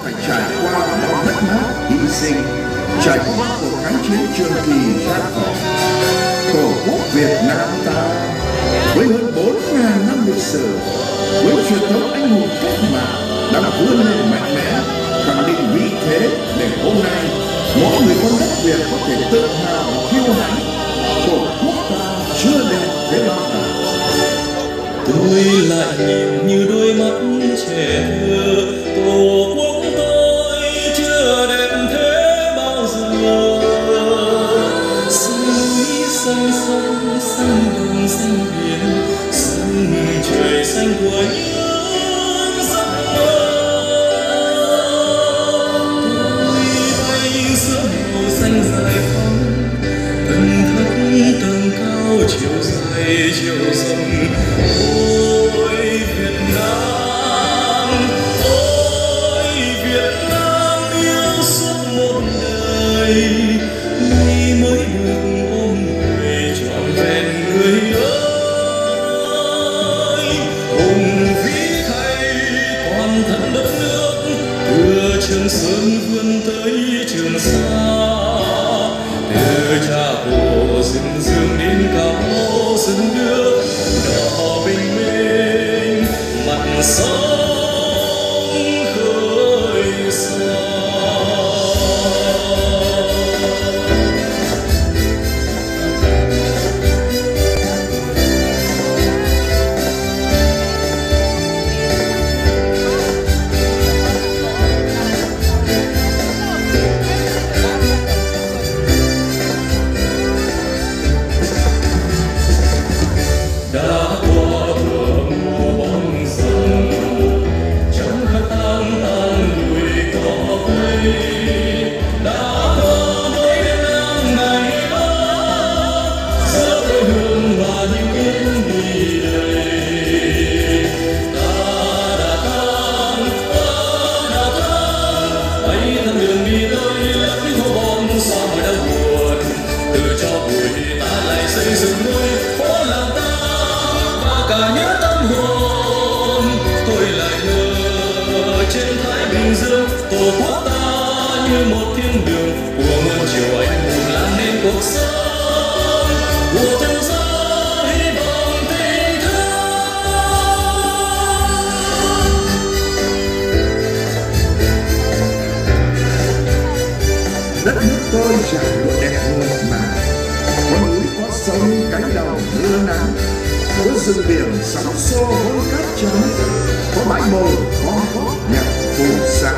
phải trải qua bao mất mát, hy sinh, trải qua cuộc kháng chiến trường kỳ gian khổ. Tổ quốc Việt Nam ta với hơn 4.000 năm lịch sử, với truyền thống anh hùng cách mạng đã vươn lên mạnh mẽ, khẳng định vị thế để hôm nay mỗi người con đất Việt có thể tự hào kiêu hãnh. Tổ quốc ta chưa đẹp thế bao giờ. Tôi lại nhìn như đôi mắt trẻ thơ, tổ quốc tôi chưa đẹp thế bao giờ. Sông núi xanh xanh, xanh đồng xanh biển, sông trời xanh của những giấc mơ. Tôi bay giữa màu xanh dài phóng, thần thấp tầng cao chiều dài chiều rộng. Ôi Việt Nam yêu suốt một đời, nay mới được ôm người trọn vẹn người ơi. Hùng vĩ thay toàn thân đất nước, từ Trường Sơn vươn tới Trường Sa, từ Cha Hồ rừng rừng đến cao rừng nước đỏ bình minh mặt sông khơi xa. Xây dựng nơi phố làng ta và cả những tâm hồn, tôi lại ngờ trên Thái Bình Dương tổ quốc ta như một thiên đường của muôn triều anh hùng làm nên cuộc sống của tự do hy vọng tình thương. Đất nước tôi trải lụa đẹp mượt mà, có núi có sông cánh đồng mưa nắng, có rừng biển sóng xô hối cát trắng, có bãi bồi có hót nhạc phù sa.